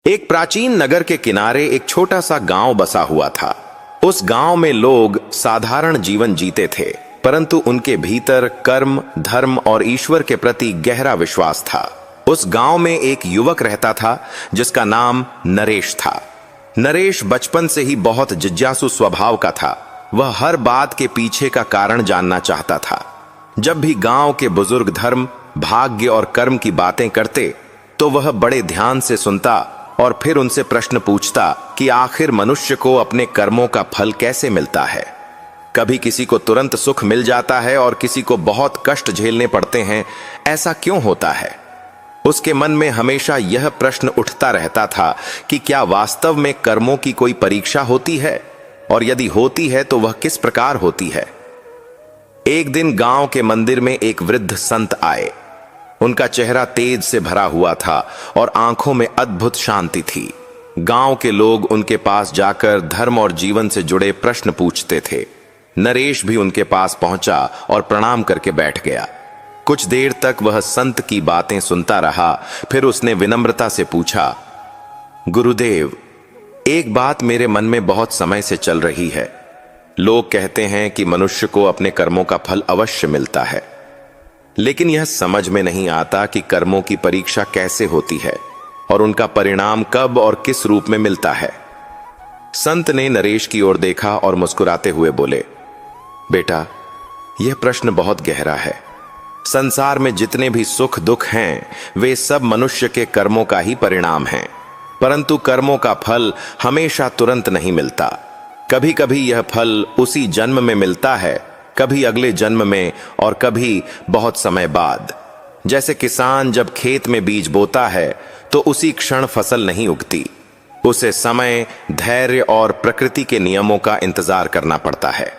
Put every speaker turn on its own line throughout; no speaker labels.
एक प्राचीन नगर के किनारे एक छोटा सा गांव बसा हुआ था। उस गांव में लोग साधारण जीवन जीते थे, परंतु उनके भीतर कर्म, धर्म और ईश्वर के प्रति गहरा विश्वास था। उस गांव में एक युवक रहता था जिसका नाम नरेश था। नरेश बचपन से ही बहुत जिज्ञासु स्वभाव का था। वह हर बात के पीछे का कारण जानना चाहता था। जब भी गांव के बुजुर्ग धर्म, भाग्य और कर्म की बातें करते तो वह बड़े ध्यान से सुनता और फिर उनसे प्रश्न पूछता कि आखिर मनुष्य को अपने कर्मों का फल कैसे मिलता है। कभी किसी को तुरंत सुख मिल जाता है और किसी को बहुत कष्ट झेलने पड़ते हैं, ऐसा क्यों होता है? उसके मन में हमेशा यह प्रश्न उठता रहता था कि क्या वास्तव में कर्मों की कोई परीक्षा होती है, और यदि होती है तो वह किस प्रकार होती है। एक दिन गांव के मंदिर में एक वृद्ध संत आए। उनका चेहरा तेज से भरा हुआ था और आंखों में अद्भुत शांति थी। गांव के लोग उनके पास जाकर धर्म और जीवन से जुड़े प्रश्न पूछते थे। नरेश भी उनके पास पहुंचा और प्रणाम करके बैठ गया। कुछ देर तक वह संत की बातें सुनता रहा। फिर उसने विनम्रता से पूछा, गुरुदेव, एक बात मेरे मन में बहुत समय से चल रही है। लोग कहते हैं कि मनुष्य को अपने कर्मों का फल अवश्य मिलता है, लेकिन यह समझ में नहीं आता कि कर्मों की परीक्षा कैसे होती है और उनका परिणाम कब और किस रूप में मिलता है। संत ने नरेश की ओर देखा और मुस्कुराते हुए बोले, बेटा, यह प्रश्न बहुत गहरा है। संसार में जितने भी सुख दुख हैं, वे सब मनुष्य के कर्मों का ही परिणाम हैं, परंतु कर्मों का फल हमेशा तुरंत नहीं मिलता। कभी कभी यह फल उसी जन्म में मिलता है, कभी अगले जन्म में और कभी बहुत समय बाद। जैसे किसान जब खेत में बीज बोता है तो उसी क्षण फसल नहीं उगती। उसे समय, धैर्य और प्रकृति के नियमों का इंतजार करना पड़ता है।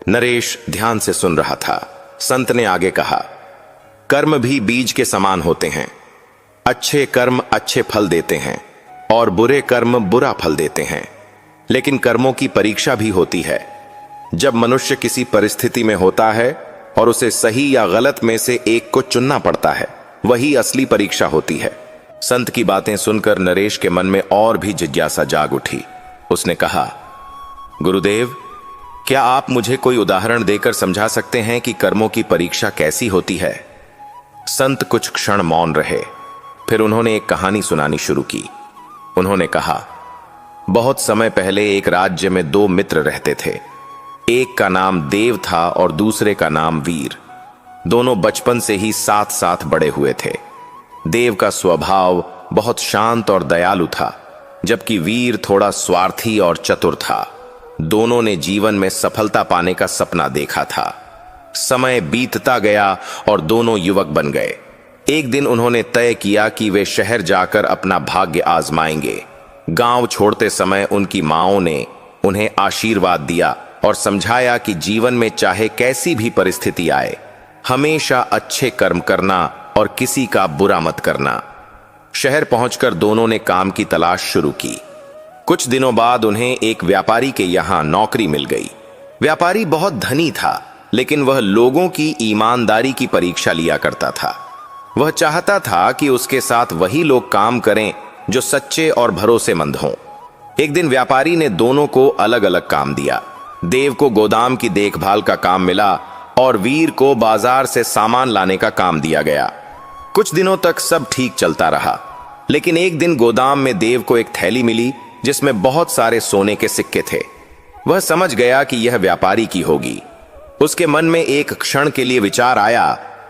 नरेश ध्यान से सुन रहा था। संत ने आगे कहा, कर्म भी बीज के समान होते हैं। अच्छे कर्म अच्छे फल देते हैं और बुरे कर्म बुरा फल देते हैं। लेकिन कर्मों की परीक्षा भी होती है। जब मनुष्य किसी परिस्थिति में होता है और उसे सही या गलत में से एक को चुनना पड़ता है, वही असली परीक्षा होती है। संत की बातें सुनकर नरेश के मन में और भी जिज्ञासा जाग उठी। उसने कहा, गुरुदेव, क्या आप मुझे कोई उदाहरण देकर समझा सकते हैं कि कर्मों की परीक्षा कैसी होती है? संत कुछ क्षण मौन रहे। फिर उन्होंने एक कहानी सुनानी शुरू की। उन्होंने कहा, बहुत समय पहले एक राज्य में दो मित्र रहते थे। एक का नाम देव था और दूसरे का नाम वीर। दोनों बचपन से ही साथ साथ बड़े हुए थे। देव का स्वभाव बहुत शांत और दयालु था, जबकि वीर थोड़ा स्वार्थी और चतुर था। दोनों ने जीवन में सफलता पाने का सपना देखा था। समय बीतता गया और दोनों युवक बन गए। एक दिन उन्होंने तय किया कि वे शहर जाकर अपना भाग्य आजमाएंगे। गांव छोड़ते समय उनकी माओं ने उन्हें आशीर्वाद दिया और समझाया कि जीवन में चाहे कैसी भी परिस्थिति आए, हमेशा अच्छे कर्म करना और किसी का बुरा मत करना। शहर पहुंचकर दोनों ने काम की तलाश शुरू की। कुछ दिनों बाद उन्हें एक व्यापारी के यहां नौकरी मिल गई। व्यापारी बहुत धनी था, लेकिन वह लोगों की ईमानदारी की परीक्षा लिया करता था। वह चाहता था कि उसके साथ वही लोग काम करें जो सच्चे और भरोसेमंद हों। एक दिन व्यापारी ने दोनों को अलग अलग काम दिया। देव को गोदाम की देखभाल का काम मिला और वीर को बाजार से सामान लाने का काम दिया गया। कुछ दिनों तक सब ठीक चलता रहा, लेकिन एक दिन गोदाम में देव को एक थैली मिली जिसमें बहुत सारे सोने के सिक्के थे। वह समझ गया कि यह व्यापारी की होगी। उसके मन में एक क्षण के लिए विचार आया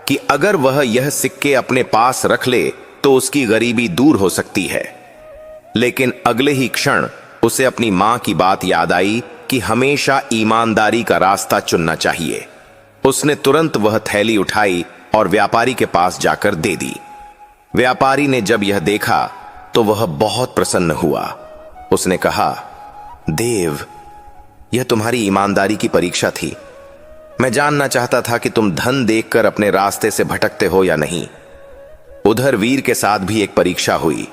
कि अगर वह यह सिक्के अपने पास रख ले तो उसकी गरीबी दूर हो सकती है। लेकिन अगले ही क्षण उसे अपनी मां की बात याद आई कि हमेशा ईमानदारी का रास्ता चुनना चाहिए। उसने तुरंत वह थैली उठाई और व्यापारी के पास जाकर दे दी। व्यापारी ने जब यह देखा तो वह बहुत प्रसन्न हुआ। उसने कहा, देव, यह तुम्हारी ईमानदारी की परीक्षा थी। मैं जानना चाहता था कि तुम धन देखकर अपने रास्ते से भटकते हो या नहीं। उधर वीर के साथ भी एक परीक्षा हुई।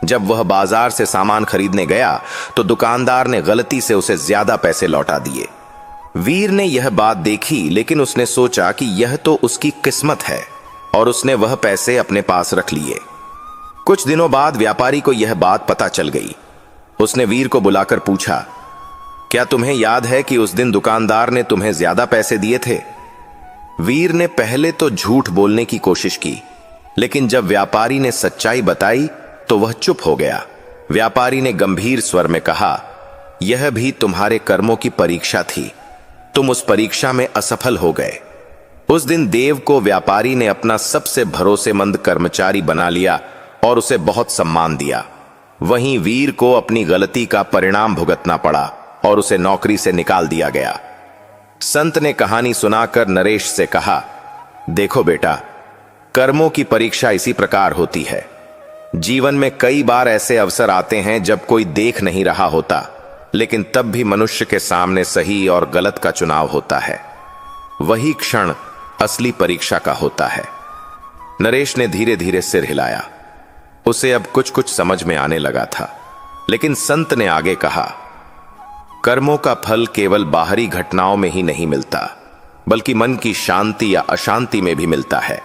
जब वह बाजार से सामान खरीदने गया तो दुकानदार ने गलती से उसे ज्यादा पैसे लौटा दिए। वीर ने यह बात देखी, लेकिन उसने सोचा कि यह तो उसकी किस्मत है और उसने वह पैसे अपने पास रख लिए। कुछ दिनों बाद व्यापारी को यह बात पता चल गई। उसने वीर को बुलाकर पूछा, क्या तुम्हें याद है कि उस दिन दुकानदार ने तुम्हें ज्यादा पैसे दिए थे? वीर ने पहले तो झूठ बोलने की कोशिश की, लेकिन जब व्यापारी ने सच्चाई बताई तो वह चुप हो गया। व्यापारी ने गंभीर स्वर में कहा, यह भी तुम्हारे कर्मों की परीक्षा थी, तुम उस परीक्षा में असफल हो गए। उस दिन देव को व्यापारी ने अपना सबसे भरोसेमंद कर्मचारी बना लिया और उसे बहुत सम्मान दिया। वहीं वीर को अपनी गलती का परिणाम भुगतना पड़ा और उसे नौकरी से निकाल दिया गया। संत ने कहानी सुनाकर नरेश से कहा, देखो बेटा, कर्मों की परीक्षा इसी प्रकार होती है। जीवन में कई बार ऐसे अवसर आते हैं जब कोई देख नहीं रहा होता, लेकिन तब भी मनुष्य के सामने सही और गलत का चुनाव होता है। वही क्षण असली परीक्षा का होता है। नरेश ने धीरे धीरे सिर हिलाया। उसे अब कुछ कुछ समझ में आने लगा था, लेकिन संत ने आगे कहा, कर्मों का फल केवल बाहरी घटनाओं में ही नहीं मिलता, बल्कि मन की शांति या अशांति में भी मिलता है।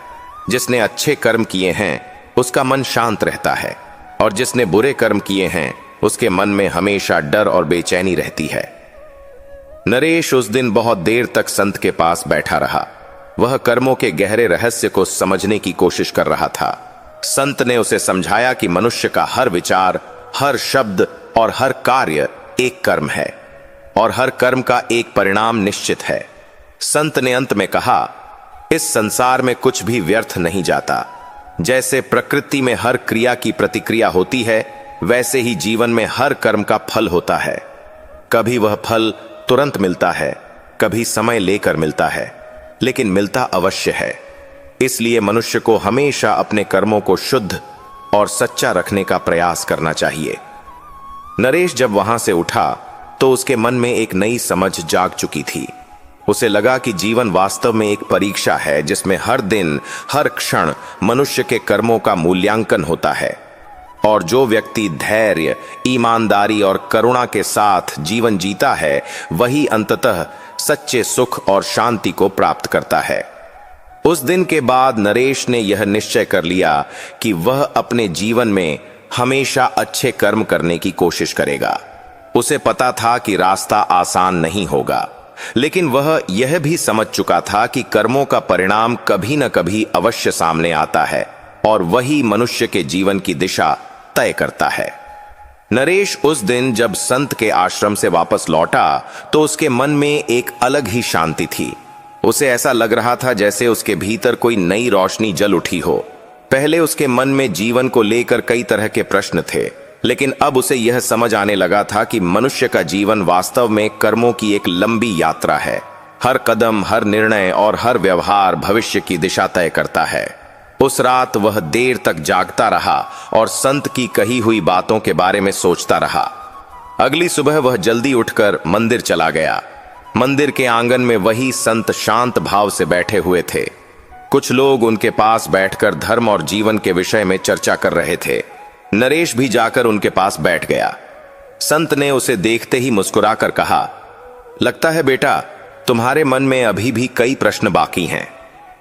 जिसने अच्छे कर्म किए हैं उसका मन शांत रहता है, और जिसने बुरे कर्म किए हैं उसके मन में हमेशा डर और बेचैनी रहती है। नरेश उस दिन बहुत देर तक संत के पास बैठा रहा। वह कर्मों के गहरे रहस्य को समझने की कोशिश कर रहा था। संत ने उसे समझाया कि मनुष्य का हर विचार, हर शब्द और हर कार्य एक कर्म है, और हर कर्म का एक परिणाम निश्चित है। संत ने अंत में कहा, इस संसार में कुछ भी व्यर्थ नहीं जाता। जैसे प्रकृति में हर क्रिया की प्रतिक्रिया होती है, वैसे ही जीवन में हर कर्म का फल होता है। कभी वह फल तुरंत मिलता है, कभी समय लेकर मिलता है, लेकिन मिलता अवश्य है। इसलिए मनुष्य को हमेशा अपने कर्मों को शुद्ध और सच्चा रखने का प्रयास करना चाहिए। नरेश जब वहां से उठा तो उसके मन में एक नई समझ जाग चुकी थी। उसे लगा कि जीवन वास्तव में एक परीक्षा है, जिसमें हर दिन, हर क्षण मनुष्य के कर्मों का मूल्यांकन होता है, और जो व्यक्ति धैर्य, ईमानदारी और करुणा के साथ जीवन जीता है, वही अंततः सच्चे सुख और शांति को प्राप्त करता है। उस दिन के बाद नरेश ने यह निश्चय कर लिया कि वह अपने जीवन में हमेशा अच्छे कर्म करने की कोशिश करेगा। उसे पता था कि रास्ता आसान नहीं होगा, लेकिन वह यह भी समझ चुका था कि कर्मों का परिणाम कभी न कभी अवश्य सामने आता है, और वही मनुष्य के जीवन की दिशा तय करता है। नरेश उस दिन जब संत के आश्रम से वापस लौटा तो उसके मन में एक अलग ही शांति थी। उसे ऐसा लग रहा था जैसे उसके भीतर कोई नई रोशनी जल उठी हो। पहले उसके मन में जीवन को लेकर कई तरह के प्रश्न थे, लेकिन अब उसे यह समझ आने लगा था कि मनुष्य का जीवन वास्तव में कर्मों की एक लंबी यात्रा है। हर कदम, हर निर्णय और हर व्यवहार भविष्य की दिशा तय करता है। उस रात वह देर तक जागता रहा और संत की कही हुई बातों के बारे में सोचता रहा। अगली सुबह वह जल्दी उठकर मंदिर चला गया। मंदिर के आंगन में वही संत शांत भाव से बैठे हुए थे। कुछ लोग उनके पास बैठकर धर्म और जीवन के विषय में चर्चा कर रहे थे। नरेश भी जाकर उनके पास बैठ गया। संत ने उसे देखते ही मुस्कुराकर कहा, लगता है बेटा, तुम्हारे मन में अभी भी कई प्रश्न बाकी हैं।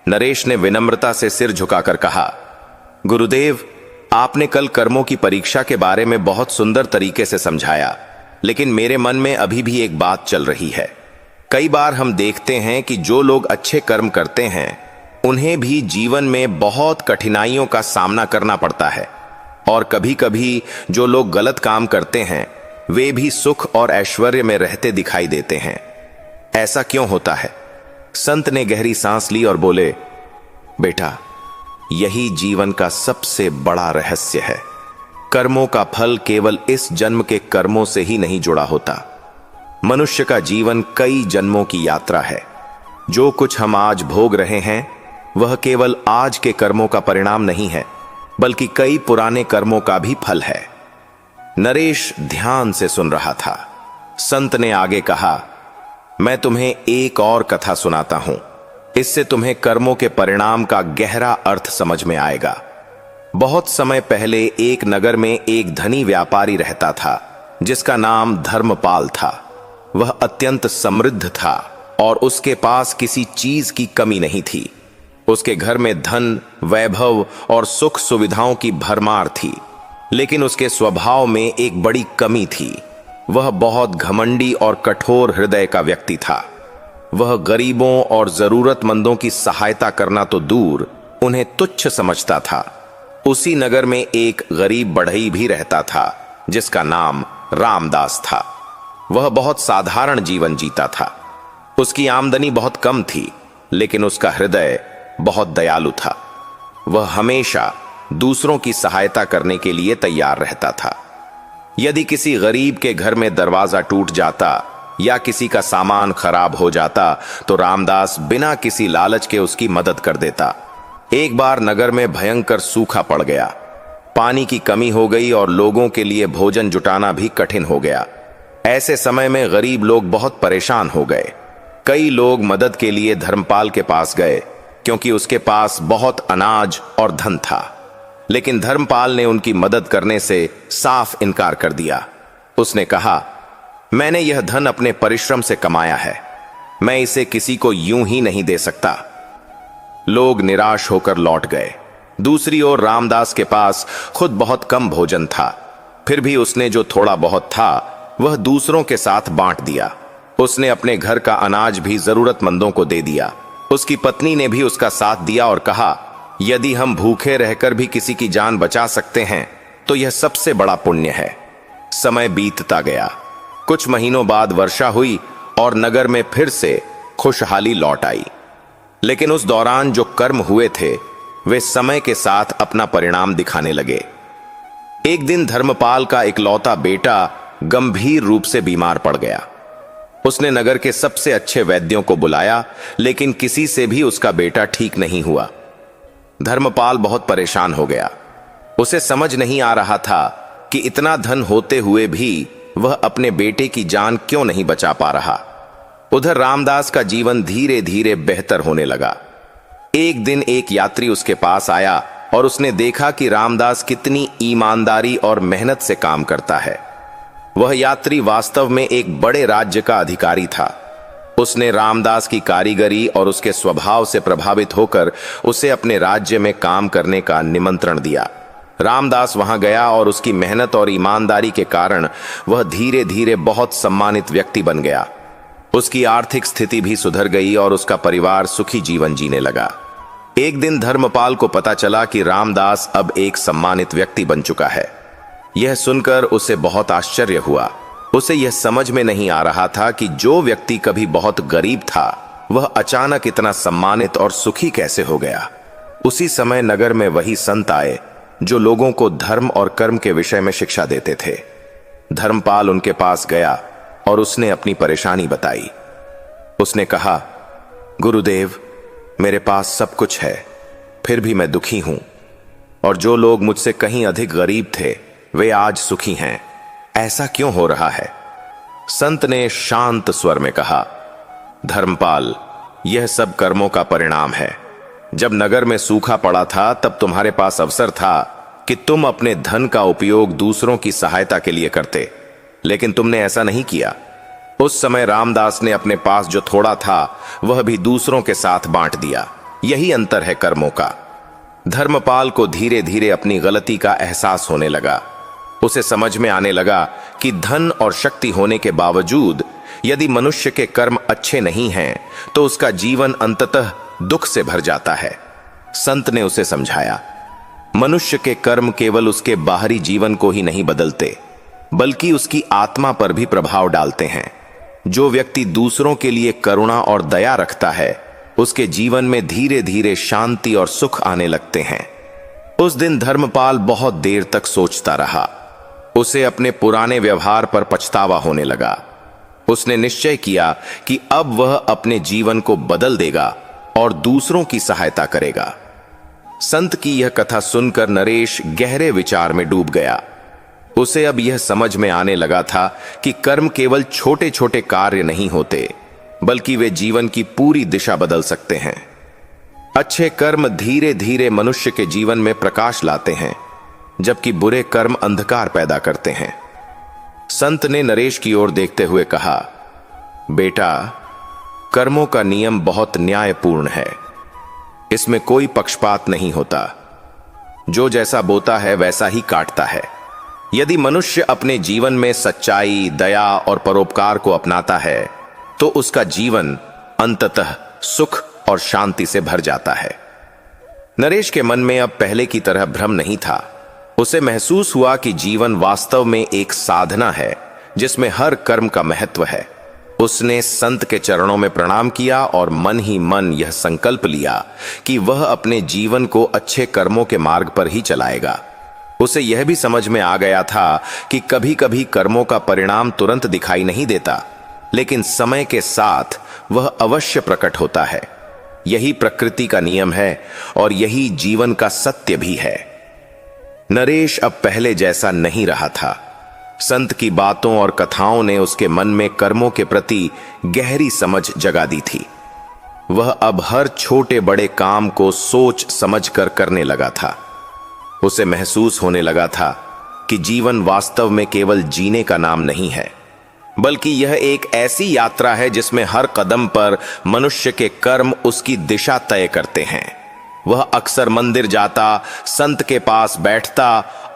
नरेश ने विनम्रता से सिर झुकाकर कहा, गुरुदेव, आपने कल कर्मों की परीक्षा के बारे में बहुत सुंदर तरीके से समझाया, लेकिन मेरे मन में अभी भी एक बात चल रही है। कई बार हम देखते हैं कि जो लोग अच्छे कर्म करते हैं उन्हें भी जीवन में बहुत कठिनाइयों का सामना करना पड़ता है, और कभी कभी जो लोग गलत काम करते हैं वे भी सुख और ऐश्वर्य में रहते दिखाई देते हैं। ऐसा क्यों होता है? संत ने गहरी सांस ली और बोले, बेटा, यही जीवन का सबसे बड़ा रहस्य है। कर्मों का फल केवल इस जन्म के कर्मों से ही नहीं जुड़ा होता। मनुष्य का जीवन कई जन्मों की यात्रा है। जो कुछ हम आज भोग रहे हैं वह केवल आज के कर्मों का परिणाम नहीं है, बल्कि कई पुराने कर्मों का भी फल है। नरेश ध्यान से सुन रहा था। संत ने आगे कहा, मैं तुम्हें एक और कथा सुनाता हूं। इससे तुम्हें कर्मों के परिणाम का गहरा अर्थ समझ में आएगा। बहुत समय पहले एक नगर में एक धनी व्यापारी रहता था जिसका नाम धर्मपाल था। वह अत्यंत समृद्ध था और उसके पास किसी चीज की कमी नहीं थी। उसके घर में धन, वैभव और सुख सुविधाओं की भरमार थी, लेकिन उसके स्वभाव में एक बड़ी कमी थी। वह बहुत घमंडी और कठोर हृदय का व्यक्ति था। वह गरीबों और जरूरतमंदों की सहायता करना तो दूर, उन्हें तुच्छ समझता था। उसी नगर में एक गरीब बढ़ई भी रहता था जिसका नाम रामदास था। वह बहुत साधारण जीवन जीता था। उसकी आमदनी बहुत कम थी, लेकिन उसका हृदय बहुत दयालु था। वह हमेशा दूसरों की सहायता करने के लिए तैयार रहता था। यदि किसी गरीब के घर में दरवाजा टूट जाता या किसी का सामान खराब हो जाता तो रामदास बिना किसी लालच के उसकी मदद कर देता। एक बार नगर में भयंकर सूखा पड़ गया। पानी की कमी हो गई और लोगों के लिए भोजन जुटाना भी कठिन हो गया। ऐसे समय में गरीब लोग बहुत परेशान हो गए। कई लोग मदद के लिए धर्मपाल के पास गए, क्योंकि उसके पास बहुत अनाज और धन था। लेकिन धर्मपाल ने उनकी मदद करने से साफ इनकार कर दिया। उसने कहा, मैंने यह धन अपने परिश्रम से कमाया है, मैं इसे किसी को यूं ही नहीं दे सकता। लोग निराश होकर लौट गए। दूसरी ओर रामदास के पास खुद बहुत कम भोजन था, फिर भी उसने जो थोड़ा बहुत था वह दूसरों के साथ बांट दिया। उसने अपने घर का अनाज भी जरूरतमंदों को दे दिया। उसकी पत्नी ने भी उसका साथ दिया और कहा, यदि हम भूखे रहकर भी किसी की जान बचा सकते हैं तो यह सबसे बड़ा पुण्य है। समय बीतता गया। कुछ महीनों बाद वर्षा हुई और नगर में फिर से खुशहाली लौट आई। लेकिन उस दौरान जो कर्म हुए थे वे समय के साथ अपना परिणाम दिखाने लगे। एक दिन धर्मपाल का इकलौता बेटा गंभीर रूप से बीमार पड़ गया। उसने नगर के सबसे अच्छे वैद्यों को बुलाया, लेकिन किसी से भी उसका बेटा ठीक नहीं हुआ। धर्मपाल बहुत परेशान हो गया। उसे समझ नहीं आ रहा था कि इतना धन होते हुए भी वह अपने बेटे की जान क्यों नहीं बचा पा रहा। उधर रामदास का जीवन धीरे धीरे बेहतर होने लगा। एक दिन एक यात्री उसके पास आया और उसने देखा कि रामदास कितनी ईमानदारी और मेहनत से काम करता है। वह यात्री वास्तव में एक बड़े राज्य का अधिकारी था। उसने रामदास की कारीगरी और उसके स्वभाव से प्रभावित होकर उसे अपने राज्य में काम करने का निमंत्रण दिया। रामदास वहां गया और उसकी मेहनत और ईमानदारी के कारण वह धीरे धीरे बहुत सम्मानित व्यक्ति बन गया। उसकी आर्थिक स्थिति भी सुधर गई और उसका परिवार सुखी जीवन जीने लगा। एक दिन धर्मपाल को पता चला कि रामदास अब एक सम्मानित व्यक्ति बन चुका है। यह सुनकर उसे बहुत आश्चर्य हुआ। उसे यह समझ में नहीं आ रहा था कि जो व्यक्ति कभी बहुत गरीब था वह अचानक इतना सम्मानित और सुखी कैसे हो गया। उसी समय नगर में वही संत आए जो लोगों को धर्म और कर्म के विषय में शिक्षा देते थे। धर्मपाल उनके पास गया और उसने अपनी परेशानी बताई। उसने कहा, गुरुदेव, मेरे पास सब कुछ है, फिर भी मैं दुखी हूं, और जो लोग मुझसे कहीं अधिक गरीब थे वे आज सुखी हैं। ऐसा क्यों हो रहा है? संत ने शांत स्वर में कहा, धर्मपाल, यह सब कर्मों का परिणाम है। जब नगर में सूखा पड़ा था तब तुम्हारे पास अवसर था कि तुम अपने धन का उपयोग दूसरों की सहायता के लिए करते, लेकिन तुमने ऐसा नहीं किया। उस समय रामदास ने अपने पास जो थोड़ा था वह भी दूसरों के साथ बांट दिया। यही अंतर है कर्मों का। धर्मपाल को धीरे धीरे अपनी गलती का एहसास होने लगा। उसे समझ में आने लगा कि धन और शक्ति होने के बावजूद यदि मनुष्य के कर्म अच्छे नहीं हैं तो उसका जीवन अंततः दुख से भर जाता है। संत ने उसे समझाया, मनुष्य के कर्म केवल उसके बाहरी जीवन को ही नहीं बदलते, बल्कि उसकी आत्मा पर भी प्रभाव डालते हैं। जो व्यक्ति दूसरों के लिए करुणा और दया रखता है उसके जीवन में धीरे धीरे शांति और सुख आने लगते हैं। उस दिन धर्मपाल बहुत देर तक सोचता रहा। उसे अपने पुराने व्यवहार पर पछतावा होने लगा। उसने निश्चय किया कि अब वह अपने जीवन को बदल देगा और दूसरों की सहायता करेगा। संत की यह कथा सुनकर नरेश गहरे विचार में डूब गया। उसे अब यह समझ में आने लगा था कि कर्म केवल छोटे छोटे कार्य नहीं होते, बल्कि वे जीवन की पूरी दिशा बदल सकते हैं। अच्छे कर्म धीरे धीरे मनुष्य के जीवन में प्रकाश लाते हैं, जबकि बुरे कर्म अंधकार पैदा करते हैं। संत ने नरेश की ओर देखते हुए कहा, बेटा, कर्मों का नियम बहुत न्यायपूर्ण है। इसमें कोई पक्षपात नहीं होता। जो जैसा बोता है वैसा ही काटता है। यदि मनुष्य अपने जीवन में सच्चाई, दया और परोपकार को अपनाता है तो उसका जीवन अंततः सुख और शांति से भर जाता है। नरेश के मन में अब पहले की तरह भ्रम नहीं था। उसे महसूस हुआ कि जीवन वास्तव में एक साधना है जिसमें हर कर्म का महत्व है। उसने संत के चरणों में प्रणाम किया और मन ही मन यह संकल्प लिया कि वह अपने जीवन को अच्छे कर्मों के मार्ग पर ही चलाएगा। उसे यह भी समझ में आ गया था कि कभी कभी कर्मों का परिणाम तुरंत दिखाई नहीं देता, लेकिन समय के साथ वह अवश्य प्रकट होता है। यही प्रकृति का नियम है और यही जीवन का सत्य भी है। नरेश अब पहले जैसा नहीं रहा था। संत की बातों और कथाओं ने उसके मन में कर्मों के प्रति गहरी समझ जगा दी थी। वह अब हर छोटे बड़े काम को सोच समझकर करने लगा था। उसे महसूस होने लगा था कि जीवन वास्तव में केवल जीने का नाम नहीं है, बल्कि यह एक ऐसी यात्रा है जिसमें हर कदम पर मनुष्य के कर्म उसकी दिशा तय करते हैं। वह अक्सर मंदिर जाता, संत के पास बैठता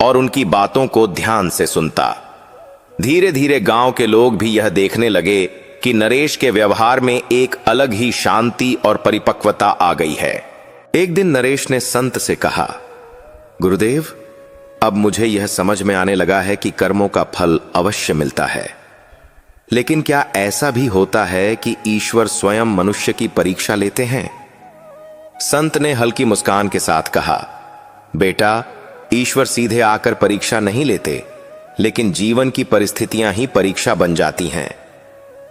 और उनकी बातों को ध्यान से सुनता। धीरे धीरे गांव के लोग भी यह देखने लगे कि नरेश के व्यवहार में एक अलग ही शांति और परिपक्वता आ गई है। एक दिन नरेश ने संत से कहा, गुरुदेव, अब मुझे यह समझ में आने लगा है कि कर्मों का फल अवश्य मिलता है, लेकिन क्या ऐसा भी होता है कि ईश्वर स्वयं मनुष्य की परीक्षा लेते हैं? संत ने हल्की मुस्कान के साथ कहा, बेटा, ईश्वर सीधे आकर परीक्षा नहीं लेते, लेकिन जीवन की परिस्थितियां ही परीक्षा बन जाती हैं।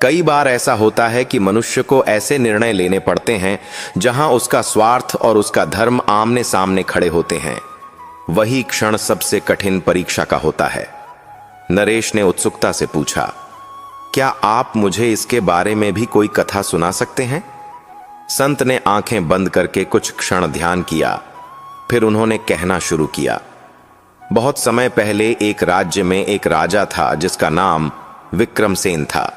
कई बार ऐसा होता है कि मनुष्य को ऐसे निर्णय लेने पड़ते हैं जहां उसका स्वार्थ और उसका धर्म आमने सामने खड़े होते हैं। वही क्षण सबसे कठिन परीक्षा का होता है। नरेश ने उत्सुकता से पूछा, क्या आप मुझे इसके बारे में भी कोई कथा सुना सकते हैं? संत ने आंखें बंद करके कुछ क्षण ध्यान किया, फिर उन्होंने कहना शुरू किया। बहुत समय पहले एक राज्य में एक राजा था जिसका नाम विक्रमसेन था।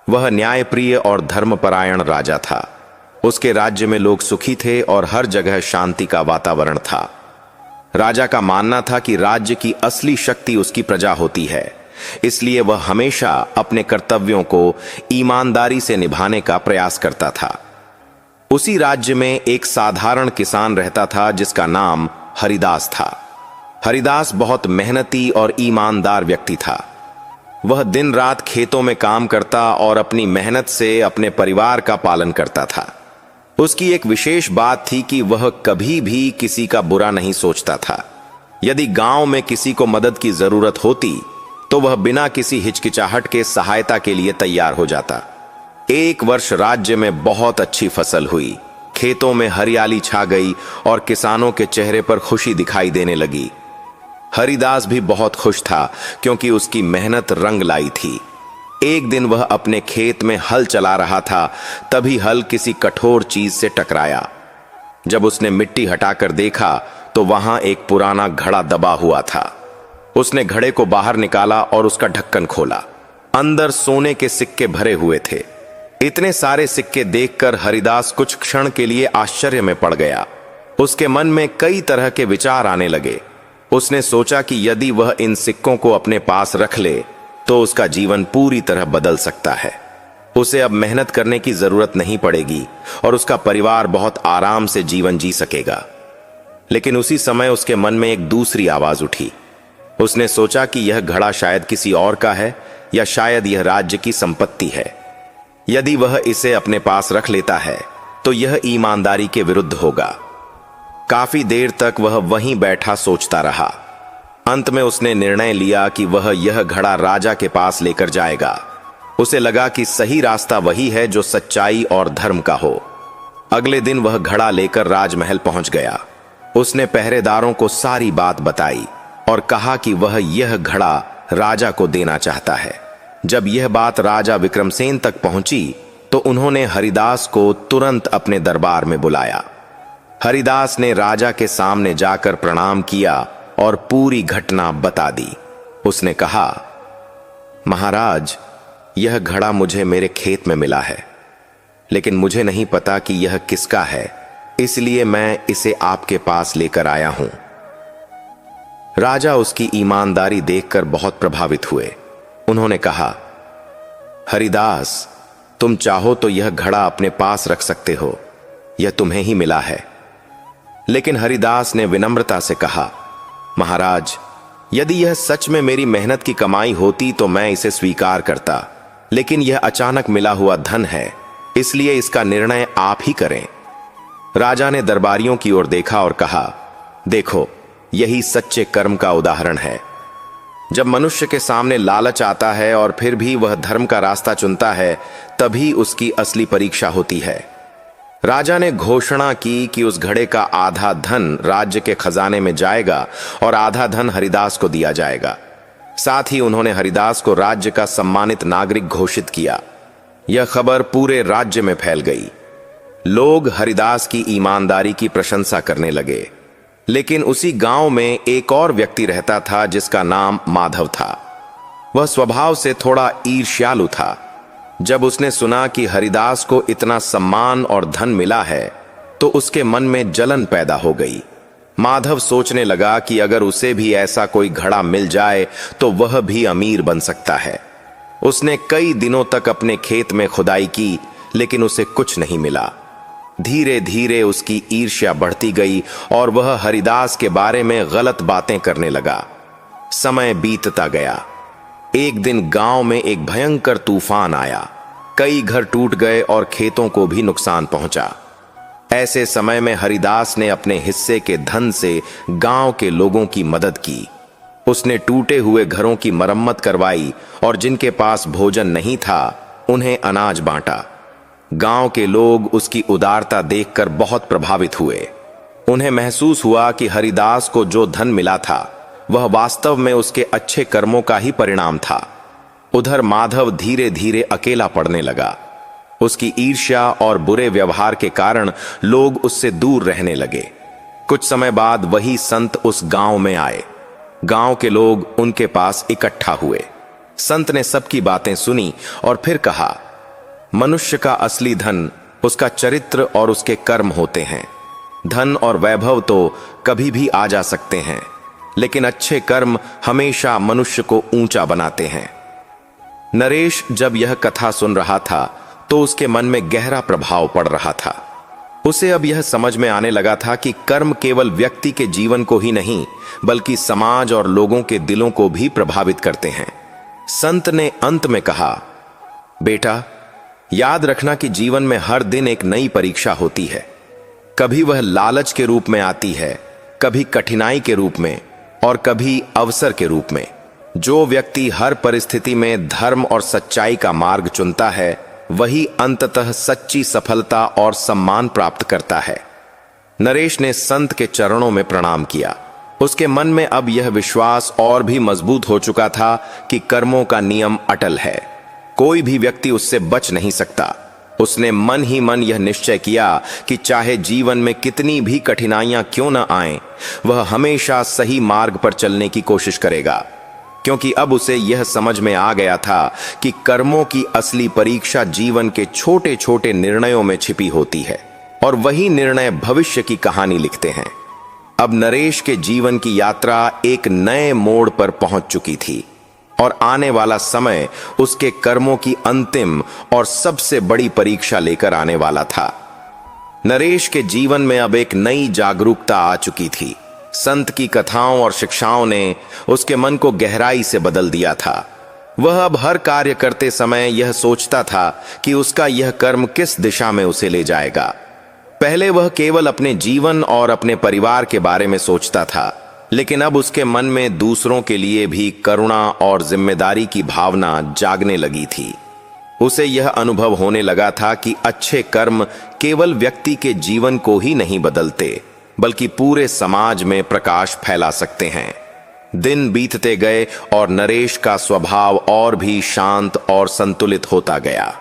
वह न्यायप्रिय और धर्मपरायण राजा था। उसके राज्य में लोग सुखी थे और हर जगह शांति का वातावरण था। राजा का मानना था कि राज्य की असली शक्ति उसकी प्रजा होती है, इसलिए वह हमेशा अपने कर्तव्यों को ईमानदारी से निभाने का प्रयास करता था। उसी राज्य में एक साधारण किसान रहता था जिसका नाम हरिदास था। हरिदास बहुत मेहनती और ईमानदार व्यक्ति था। वह दिन रात खेतों में काम करता और अपनी मेहनत से अपने परिवार का पालन करता था। उसकी एक विशेष बात थी कि वह कभी भी किसी का बुरा नहीं सोचता था। यदि गांव में किसी को मदद की जरूरत होती तो वह बिना किसी हिचकिचाहट के सहायता के लिए तैयार हो जाता। एक वर्ष राज्य में बहुत अच्छी फसल हुई। खेतों में हरियाली छा गई और किसानों के चेहरे पर खुशी दिखाई देने लगी। हरिदास भी बहुत खुश था क्योंकि उसकी मेहनत रंग लाई थी। एक दिन वह अपने खेत में हल चला रहा था, तभी हल किसी कठोर चीज से टकराया। जब उसने मिट्टी हटाकर देखा तो वहां एक पुराना घड़ा दबा हुआ था। उसने घड़े को बाहर निकाला और उसका ढक्कन खोला। अंदर सोने के सिक्के भरे हुए थे। इतने सारे सिक्के देखकर हरिदास कुछ क्षण के लिए आश्चर्य में पड़ गया। उसके मन में कई तरह के विचार आने लगे। उसने सोचा कि यदि वह इन सिक्कों को अपने पास रख ले तो उसका जीवन पूरी तरह बदल सकता है। उसे अब मेहनत करने की जरूरत नहीं पड़ेगी और उसका परिवार बहुत आराम से जीवन जी सकेगा। लेकिन उसी समय उसके मन में एक दूसरी आवाज उठी। उसने सोचा कि यह घड़ा शायद किसी और का है या शायद यह राज्य की संपत्ति है। यदि वह इसे अपने पास रख लेता है तो यह ईमानदारी के विरुद्ध होगा। काफी देर तक वह वहीं बैठा सोचता रहा। अंत में उसने निर्णय लिया कि वह यह घड़ा राजा के पास लेकर जाएगा। उसे लगा कि सही रास्ता वही है जो सच्चाई और धर्म का हो। अगले दिन वह घड़ा लेकर राजमहल पहुंच गया। उसने पहरेदारों को सारी बात बताई और कहा कि वह यह घड़ा राजा को देना चाहता है। जब यह बात राजा विक्रमसेन तक पहुंची तो उन्होंने हरिदास को तुरंत अपने दरबार में बुलाया। हरिदास ने राजा के सामने जाकर प्रणाम किया और पूरी घटना बता दी। उसने कहा, महाराज, यह घड़ा मुझे मेरे खेत में मिला है, लेकिन मुझे नहीं पता कि यह किसका है इसलिए मैं इसे आपके पास लेकर आया हूं। राजा उसकी ईमानदारी देखकर बहुत प्रभावित हुए। उन्होंने कहा, हरिदास, तुम चाहो तो यह घड़ा अपने पास रख सकते हो, यह तुम्हें ही मिला है। लेकिन हरिदास ने विनम्रता से कहा, महाराज, यदि यह सच में मेरी मेहनत की कमाई होती तो मैं इसे स्वीकार करता, लेकिन यह अचानक मिला हुआ धन है, इसलिए इसका निर्णय आप ही करें। राजा ने दरबारियों की ओर देखा और कहा, देखो, यही सच्चे कर्म का उदाहरण है। जब मनुष्य के सामने लालच आता है और फिर भी वह धर्म का रास्ता चुनता है, तभी उसकी असली परीक्षा होती है। राजा ने घोषणा की कि उस घड़े का आधा धन राज्य के खजाने में जाएगा और आधा धन हरिदास को दिया जाएगा। साथ ही उन्होंने हरिदास को राज्य का सम्मानित नागरिक घोषित किया। यह खबर पूरे राज्य में फैल गई। लोग हरिदास की ईमानदारी की प्रशंसा करने लगे। लेकिन उसी गांव में एक और व्यक्ति रहता था जिसका नाम माधव था। वह स्वभाव से थोड़ा ईर्ष्यालु था। जब उसने सुना कि हरिदास को इतना सम्मान और धन मिला है तो उसके मन में जलन पैदा हो गई। माधव सोचने लगा कि अगर उसे भी ऐसा कोई घड़ा मिल जाए तो वह भी अमीर बन सकता है। उसने कई दिनों तक अपने खेत में खुदाई की, लेकिन उसे कुछ नहीं मिला। धीरे धीरे उसकी ईर्ष्या बढ़ती गई और वह हरिदास के बारे में गलत बातें करने लगा। समय बीतता गया। एक दिन गांव में एक भयंकर तूफान आया। कई घर टूट गए और खेतों को भी नुकसान पहुंचा। ऐसे समय में हरिदास ने अपने हिस्से के धन से गांव के लोगों की मदद की। उसने टूटे हुए घरों की मरम्मत करवाई और जिनके पास भोजन नहीं था उन्हें अनाज बांटा। गांव के लोग उसकी उदारता देखकर बहुत प्रभावित हुए। उन्हें महसूस हुआ कि हरिदास को जो धन मिला था वह वास्तव में उसके अच्छे कर्मों का ही परिणाम था। उधर माधव धीरे धीरे अकेला पड़ने लगा। उसकी ईर्ष्या और बुरे व्यवहार के कारण लोग उससे दूर रहने लगे। कुछ समय बाद वही संत उस गांव में आए। गांव के लोग उनके पास इकट्ठा हुए। संत ने सबकी बातें सुनी और फिर कहा, मनुष्य का असली धन उसका चरित्र और उसके कर्म होते हैं। धन और वैभव तो कभी भी आ जा सकते हैं, लेकिन अच्छे कर्म हमेशा मनुष्य को ऊंचा बनाते हैं। नरेश जब यह कथा सुन रहा था तो उसके मन में गहरा प्रभाव पड़ रहा था। उसे अब यह समझ में आने लगा था कि कर्म केवल व्यक्ति के जीवन को ही नहीं, बल्कि समाज और लोगों के दिलों को भी प्रभावित करते हैं। संत ने अंत में कहा, बेटा, याद रखना कि जीवन में हर दिन एक नई परीक्षा होती है। कभी वह लालच के रूप में आती है, कभी कठिनाई के रूप में और कभी अवसर के रूप में। जो व्यक्ति हर परिस्थिति में धर्म और सच्चाई का मार्ग चुनता है वही अंततः सच्ची सफलता और सम्मान प्राप्त करता है। नरेश ने संत के चरणों में प्रणाम किया। उसके मन में अब यह विश्वास और भी मजबूत हो चुका था कि कर्मों का नियम अटल है, कोई भी व्यक्ति उससे बच नहीं सकता। उसने मन ही मन यह निश्चय किया कि चाहे जीवन में कितनी भी कठिनाइयां क्यों न आएं, वह हमेशा सही मार्ग पर चलने की कोशिश करेगा, क्योंकि अब उसे यह समझ में आ गया था कि कर्मों की असली परीक्षा जीवन के छोटे छोटे निर्णयों में छिपी होती है और वही निर्णय भविष्य की कहानी लिखते हैं। अब नरेश के जीवन की यात्रा एक नए मोड़ पर पहुंच चुकी थी और आने वाला समय उसके कर्मों की अंतिम और सबसे बड़ी परीक्षा लेकर आने वाला था। नरेश के जीवन में अब एक नई जागरूकता आ चुकी थी। संत की कथाओं और शिक्षाओं ने उसके मन को गहराई से बदल दिया था। वह अब हर कार्य करते समय यह सोचता था कि उसका यह कर्म किस दिशा में उसे ले जाएगा। पहले वह केवल अपने जीवन और अपने परिवार के बारे में सोचता था, लेकिन अब उसके मन में दूसरों के लिए भी करुणा और जिम्मेदारी की भावना जागने लगी थी। उसे यह अनुभव होने लगा था कि अच्छे कर्म केवल व्यक्ति के जीवन को ही नहीं बदलते, बल्कि पूरे समाज में प्रकाश फैला सकते हैं। दिन बीतते गए और नरेश का स्वभाव और भी शांत और संतुलित होता गया।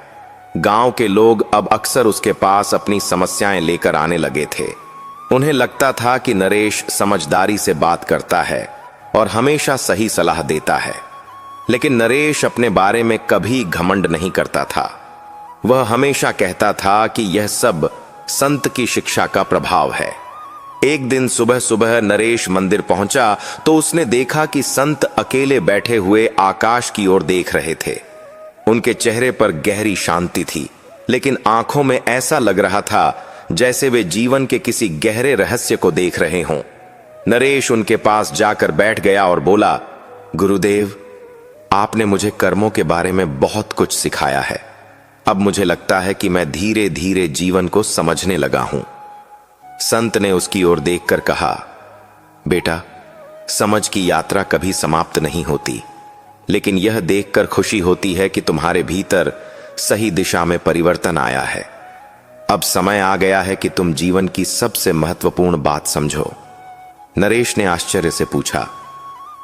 गांव के लोग अब अक्सर उसके पास अपनी समस्याएं लेकर आने लगे थे। उन्हें लगता था कि नरेश समझदारी से बात करता है और हमेशा सही सलाह देता है, लेकिन नरेश अपने बारे में कभी घमंड नहीं करता था। वह हमेशा कहता था कि यह सब संत की शिक्षा का प्रभाव है। एक दिन सुबह सुबह नरेश मंदिर पहुंचा तो उसने देखा कि संत अकेले बैठे हुए आकाश की ओर देख रहे थे। उनके चेहरे पर गहरी शांति थी, लेकिन आंखों में ऐसा लग रहा था जैसे वे जीवन के किसी गहरे रहस्य को देख रहे हों। नरेश उनके पास जाकर बैठ गया और बोला, गुरुदेव, आपने मुझे कर्मों के बारे में बहुत कुछ सिखाया है। अब मुझे लगता है कि मैं धीरे धीरे जीवन को समझने लगा हूं। संत ने उसकी ओर देखकर कहा, बेटा, समझ की यात्रा कभी समाप्त नहीं होती, लेकिन यह देखकर खुशी होती है कि तुम्हारे भीतर सही दिशा में परिवर्तन आया है। अब समय आ गया है कि तुम जीवन की सबसे महत्वपूर्ण बात समझो। नरेश ने आश्चर्य से पूछा,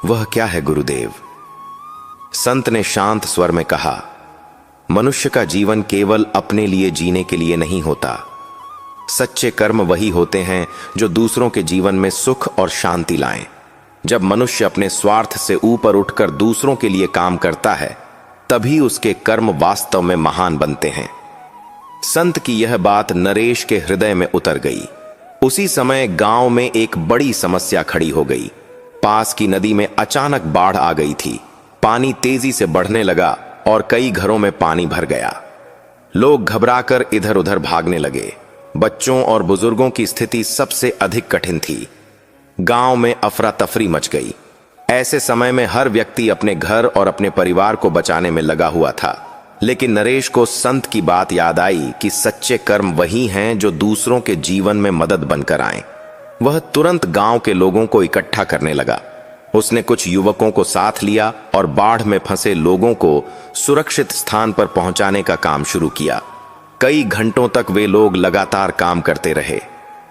वह क्या है गुरुदेव? संत ने शांत स्वर में कहा, मनुष्य का जीवन केवल अपने लिए जीने के लिए नहीं होता। सच्चे कर्म वही होते हैं जो दूसरों के जीवन में सुख और शांति लाएं। जब मनुष्य अपने स्वार्थ से ऊपर उठकर दूसरों के लिए काम करता है, तभी उसके कर्म वास्तव में महान बनते हैं। संत की यह बात नरेश के हृदय में उतर गई। उसी समय गांव में एक बड़ी समस्या खड़ी हो गई। पास की नदी में अचानक बाढ़ आ गई थी। पानी तेजी से बढ़ने लगा और कई घरों में पानी भर गया। लोग घबराकर इधर उधर भागने लगे। बच्चों और बुजुर्गों की स्थिति सबसे अधिक कठिन थी। गांव में अफरा तफरी मच गई। ऐसे समय में हर व्यक्ति अपने घर और अपने परिवार को बचाने में लगा हुआ था। लेकिन नरेश को संत की बात याद आई कि सच्चे कर्म वही हैं जो दूसरों के जीवन में मदद बनकर आए। वह तुरंत गांव के लोगों को इकट्ठा करने लगा। उसने कुछ युवकों को साथ लिया और बाढ़ में फंसे लोगों को सुरक्षित स्थान पर पहुंचाने का काम शुरू किया। कई घंटों तक वे लोग लगातार काम करते रहे।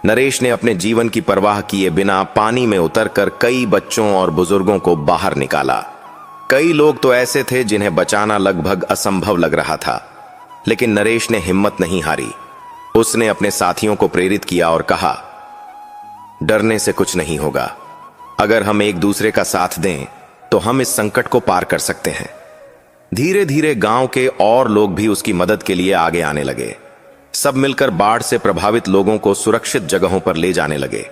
नरेश ने अपने जीवन की परवाह किए बिना पानी में उतरकर कई बच्चों और बुजुर्गों को बाहर निकाला। कई लोग तो ऐसे थे जिन्हें बचाना लगभग असंभव लग रहा था, लेकिन नरेश ने हिम्मत नहीं हारी। उसने अपने साथियों को प्रेरित किया और कहा, डरने से कुछ नहीं होगा। अगर हम एक दूसरे का साथ दें तो हम इस संकट को पार कर सकते हैं। धीरे धीरे गांव के और लोग भी उसकी मदद के लिए आगे आने लगे। सब मिलकर बाढ़ से प्रभावित लोगों को सुरक्षित जगहों पर ले जाने लगे।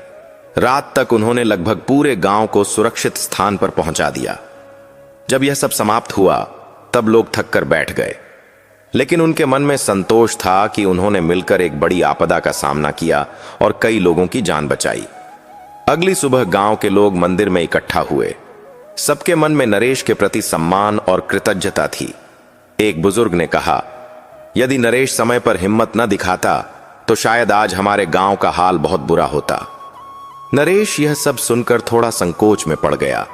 रात तक उन्होंने लगभग पूरे गांव को सुरक्षित स्थान पर पहुंचा दिया। जब यह सब समाप्त हुआ तब लोग थक कर बैठ गए, लेकिन उनके मन में संतोष था कि उन्होंने मिलकर एक बड़ी आपदा का सामना किया और कई लोगों की जान बचाई। अगली सुबह गांव के लोग मंदिर में इकट्ठा हुए। सबके मन में नरेश के प्रति सम्मान और कृतज्ञता थी। एक बुजुर्ग ने कहा, यदि नरेश समय पर हिम्मत न दिखाता तो शायद आज हमारे गांव का हाल बहुत बुरा होता। नरेश यह सब सुनकर थोड़ा संकोच में पड़ गया।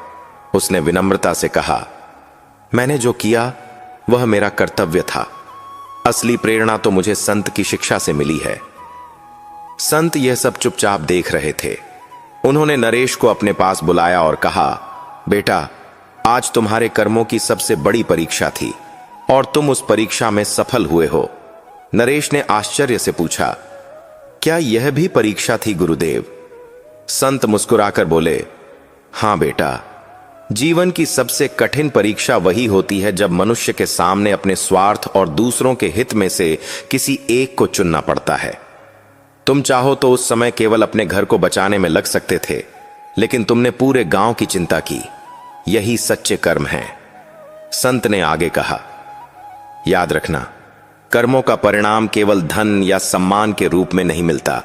उसने विनम्रता से कहा, मैंने जो किया वह मेरा कर्तव्य था। असली प्रेरणा तो मुझे संत की शिक्षा से मिली है। संत यह सब चुपचाप देख रहे थे। उन्होंने नरेश को अपने पास बुलाया और कहा, बेटा, आज तुम्हारे कर्मों की सबसे बड़ी परीक्षा थी और तुम उस परीक्षा में सफल हुए हो। नरेश ने आश्चर्य से पूछा, क्या यह भी परीक्षा थी गुरुदेव? संत मुस्कुराकर बोले, हां बेटा, जीवन की सबसे कठिन परीक्षा वही होती है जब मनुष्य के सामने अपने स्वार्थ और दूसरों के हित में से किसी एक को चुनना पड़ता है। तुम चाहो तो उस समय केवल अपने घर को बचाने में लग सकते थे, लेकिन तुमने पूरे गांव की चिंता की। यही सच्चे कर्म हैं। संत ने आगे कहा, याद रखना, कर्मों का परिणाम केवल धन या सम्मान के रूप में नहीं मिलता।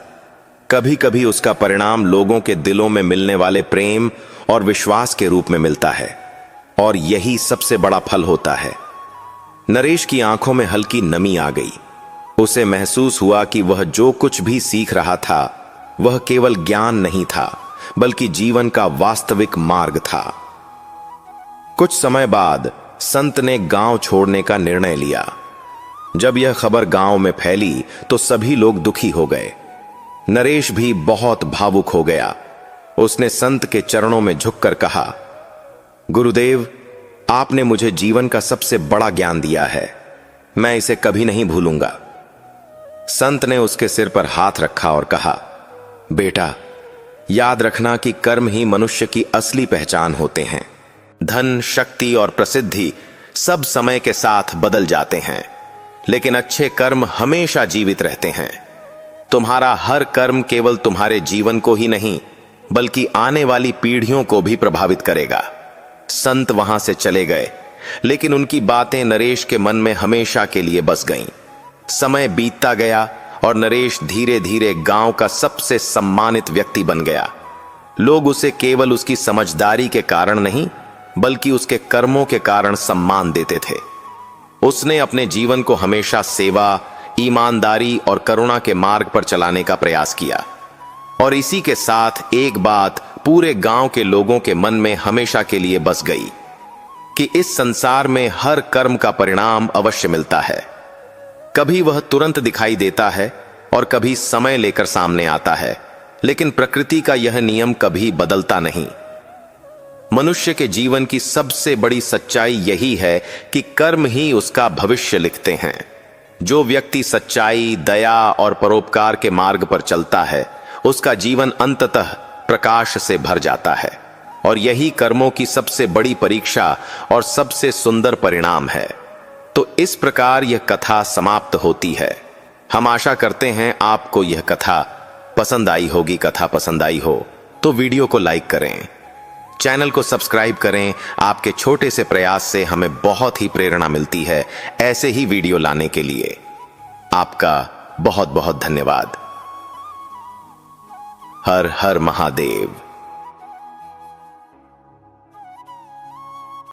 कभी कभी उसका परिणाम लोगों के दिलों में मिलने वाले प्रेम और विश्वास के रूप में मिलता है, और यही सबसे बड़ा फल होता है। नरेश की आंखों में हल्की नमी आ गई। उसे महसूस हुआ कि वह जो कुछ भी सीख रहा था वह केवल ज्ञान नहीं था, बल्कि जीवन का वास्तविक मार्ग था। कुछ समय बाद संत ने गांव छोड़ने का निर्णय लिया। जब यह खबर गांव में फैली तो सभी लोग दुखी हो गए। नरेश भी बहुत भावुक हो गया। उसने संत के चरणों में झुककर कहा, गुरुदेव, आपने मुझे जीवन का सबसे बड़ा ज्ञान दिया है। मैं इसे कभी नहीं भूलूंगा। संत ने उसके सिर पर हाथ रखा और कहा, बेटा, याद रखना कि कर्म ही मनुष्य की असली पहचान होते हैं। धन, शक्ति और प्रसिद्धि सब समय के साथ बदल जाते हैं, लेकिन अच्छे कर्म हमेशा जीवित रहते हैं। तुम्हारा हर कर्म केवल तुम्हारे जीवन को ही नहीं बल्कि आने वाली पीढ़ियों को भी प्रभावित करेगा। संत वहां से चले गए, लेकिन उनकी बातें नरेश के मन में हमेशा के लिए बस गईं। समय बीतता गया और नरेश धीरे धीरे गांव का सबसे सम्मानित व्यक्ति बन गया। लोग उसे केवल उसकी समझदारी के कारण नहीं बल्कि उसके कर्मों के कारण सम्मान देते थे। उसने अपने जीवन को हमेशा सेवा, ईमानदारी और करुणा के मार्ग पर चलाने का प्रयास किया। और इसी के साथ एक बात पूरे गांव के लोगों के मन में हमेशा के लिए बस गई कि इस संसार में हर कर्म का परिणाम अवश्य मिलता है। कभी वह तुरंत दिखाई देता है और कभी समय लेकर सामने आता है, लेकिन प्रकृति का यह नियम कभी बदलता नहीं। मनुष्य के जीवन की सबसे बड़ी सच्चाई यही है कि कर्म ही उसका भविष्य लिखते हैं। जो व्यक्ति सच्चाई, दया और परोपकार के मार्ग पर चलता है उसका जीवन अंततः प्रकाश से भर जाता है, और यही कर्मों की सबसे बड़ी परीक्षा और सबसे सुंदर परिणाम है। तो इस प्रकार यह कथा समाप्त होती है। हम आशा करते हैं आपको यह कथा पसंद आई होगी। कथा पसंद आई हो तो वीडियो को लाइक करें, चैनल को सब्सक्राइब करें। आपके छोटे से प्रयास से हमें बहुत ही प्रेरणा मिलती है ऐसे ही वीडियो लाने के लिए। आपका बहुत बहुत धन्यवाद। हर हर महादेव।